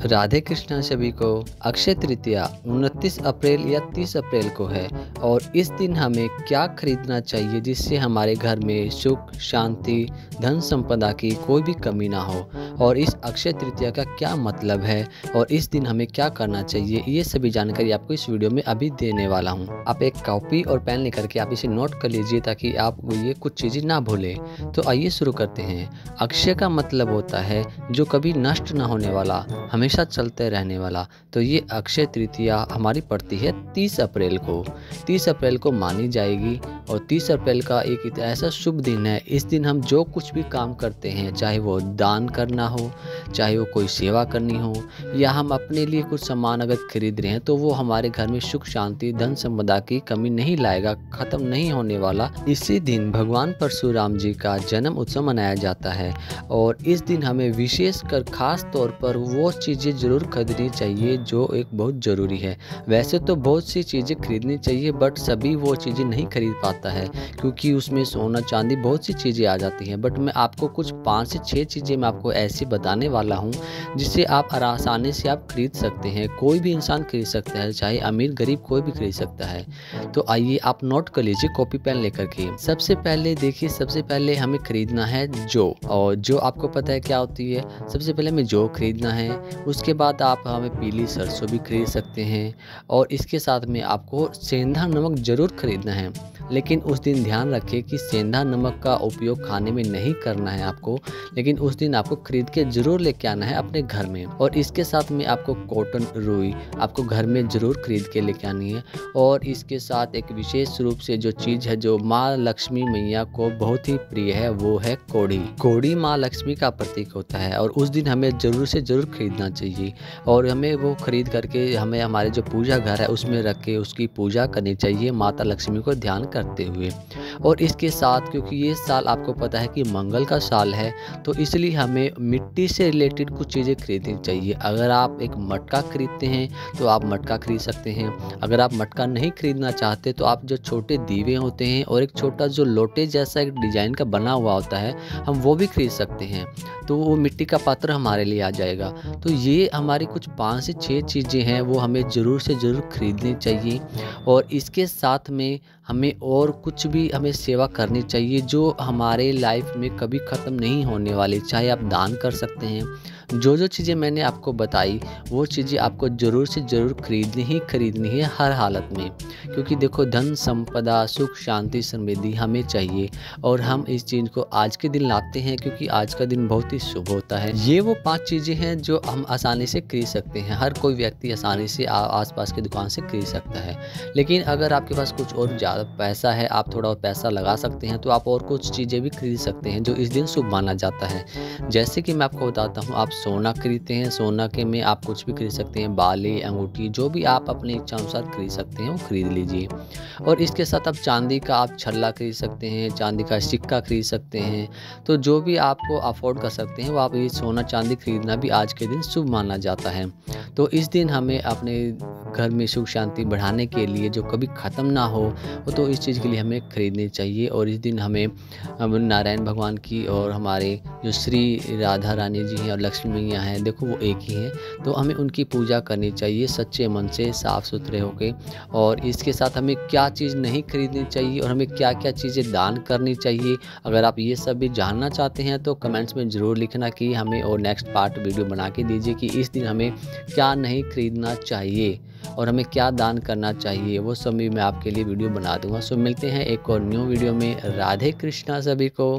राधे कृष्णा सभी को। अक्षय तृतीया 29 अप्रैल या 30 अप्रैल को है और इस दिन हमें क्या खरीदना चाहिए जिससे हमारे घर में सुख शांति धन संपदा की कोई भी कमी ना हो, और इस अक्षय तृतीया का क्या मतलब है और इस दिन हमें क्या करना चाहिए, ये सभी जानकारी आपको इस वीडियो में अभी देने वाला हूँ। आप एक कॉपी और पेन लेकर के आप इसे नोट कर लीजिए ताकि आप ये कुछ चीज़ें ना भूलें। तो आइए शुरू करते हैं। अक्षय का मतलब होता है जो कभी नष्ट ना होने वाला, हमेशा चलते रहने वाला। तो ये अक्षय तृतीया हमारी पड़ती है 30 अप्रैल को। 30 अप्रैल को मानी जाएगी और 30 अप्रैल का एक ऐसा शुभ दिन है। इस दिन हम जो कुछ भी काम करते हैं, चाहे वो दान करना हो, चाहे वो कोई सेवा करनी हो, या हम अपने लिए कुछ सामान अगर खरीद रहे हैं, तो वो हमारे घर में सुख शांति धन संपदा की कमी नहीं लाएगा, ख़त्म नहीं होने वाला। इसी दिन भगवान परशुराम जी का जन्म उत्सव मनाया जाता है और इस दिन हमें विशेषकर खास तौर पर वो चीज़ें ज़रूर खरीदनी चाहिए जो एक बहुत ज़रूरी है। वैसे तो बहुत सी चीज़ें खरीदनी चाहिए बट सभी वो चीज़ें नहीं खरीद पाता है क्योंकि उसमें सोना चांदी बहुत सी चीज़ें आ जाती हैं। बट मैं आपको कुछ 5 से 6 चीज़ें मैं आपको ऐसी बताने वाला हूँ जिससे आप आसानी से आप खरीद सकते हैं। कोई भी इंसान खरीद सकता है, चाहे अमीर गरीब कोई भी खरीद सकता है। तो आइए आप नोट कर लीजिए कॉपी पेन लेकर के। सबसे पहले देखिए, सबसे पहले हमें खरीदना है जौ, और जो आपको पता है क्या होती है। सबसे पहले हमें जौ खरीदना है। उसके बाद आप हमें पीली सरसों भी खरीद सकते हैं और इसके साथ में आपको सेंधा नमक ज़रूर खरीदना है। लेकिन उस दिन ध्यान रखें कि सेंधा नमक का उपयोग खाने में नहीं करना है आपको, लेकिन उस दिन आपको खरीद के ज़रूर लेके आना है अपने घर में। और इसके साथ में आपको कॉटन रुई आपको घर में ज़रूर खरीद के लेके आनी है। और इसके साथ एक विशेष रूप से जो चीज़ है जो माँ लक्ष्मी मैया को बहुत ही प्रिय है, वो है कौड़ी। कौड़ी माँ लक्ष्मी का प्रतीक होता है और उस दिन हमें ज़रूर से ज़रूर खरीदना चाहिए और हमें वो खरीद करके हमें हमारे जो पूजा घर है उसमें रख के उसकी पूजा करनी चाहिए माता लक्ष्मी को ध्यान करते हुए। और इसके साथ क्योंकि ये साल आपको पता है कि मंगल का साल है, तो इसलिए हमें मिट्टी से रिलेटेड कुछ चीज़ें खरीदनी चाहिए। अगर आप एक मटका खरीदते हैं तो आप मटका खरीद सकते हैं। अगर आप मटका नहीं खरीदना चाहते तो आप जो छोटे दीवे होते हैं और एक छोटा जो लोटे जैसा एक डिजाइन का बना हुआ होता है, हम वो भी खरीद सकते हैं। तो वो मिट्टी का पात्र हमारे लिए आ जाएगा। तो ये हमारी कुछ 5 से 6 चीज़ें हैं वो हमें ज़रूर से ज़रूर खरीदनी चाहिए। और इसके साथ में हमें और कुछ भी हमें सेवा करनी चाहिए जो हमारे लाइफ में कभी ख़त्म नहीं होने वाली। चाहे आप दान कर सकते हैं। जो जो चीज़ें मैंने आपको बताई वो चीज़ें आपको ज़रूर से ज़रूर खरीदनी है हर हालत में, क्योंकि देखो धन संपदा सुख शांति समृद्धि हमें चाहिए और हम इस चीज़ को आज के दिन लाते हैं क्योंकि आज का दिन बहुत ही शुभ होता है। ये वो 5 चीज़ें हैं जो हम आसानी से खरीद सकते हैं। हर कोई व्यक्ति आसानी से आसपास की दुकान से खरीद सकता है। लेकिन अगर आपके पास कुछ और ज़्यादा पैसा है, आप थोड़ा और पैसा लगा सकते हैं, तो आप और कुछ चीज़ें भी खरीद सकते हैं जो इस दिन शुभ माना जाता है। जैसे कि मैं आपको बताता हूँ, आप सोना खरीदते हैं, सोना के में आप कुछ भी खरीद सकते हैं, बाली अंगूठी जो भी आप अपनी इच्छा अनुसार खरीद सकते हैं वो खरीद लीजिए। और इसके साथ आप चांदी का आप छल्ला खरीद सकते हैं, चांदी का सिक्का खरीद सकते हैं। तो जो भी आपको अफोर्ड कर सकते हैं वो आप ये सोना चांदी खरीदना भी आज के दिन शुभ माना जाता है। तो इस दिन हमें अपने घर में सुख शांति बढ़ाने के लिए जो कभी ख़त्म ना हो, वो तो इस चीज़ के लिए हमें खरीदनी चाहिए। और इस दिन हमें नारायण भगवान की और हमारे जो श्री राधा रानी जी हैं और लक्ष्मी मैया हैं, देखो वो एक ही हैं, तो हमें उनकी पूजा करनी चाहिए सच्चे मन से साफ़ सुथरे होके। और इसके साथ हमें क्या चीज़ नहीं खरीदनी चाहिए और हमें क्या क्या चीज़ें दान करनी चाहिए, अगर आप ये सब भी जानना चाहते हैं तो कमेंट्स में ज़रूर लिखना कि हमें और नेक्स्ट पार्ट वीडियो बना के दीजिए कि इस दिन हमें क्या नहीं खरीदना चाहिए और हमें क्या दान करना चाहिए। वो सब भी मैं आपके लिए वीडियो बना दूंगा। सो मिलते हैं एक और न्यू वीडियो में। राधे कृष्णा सभी को।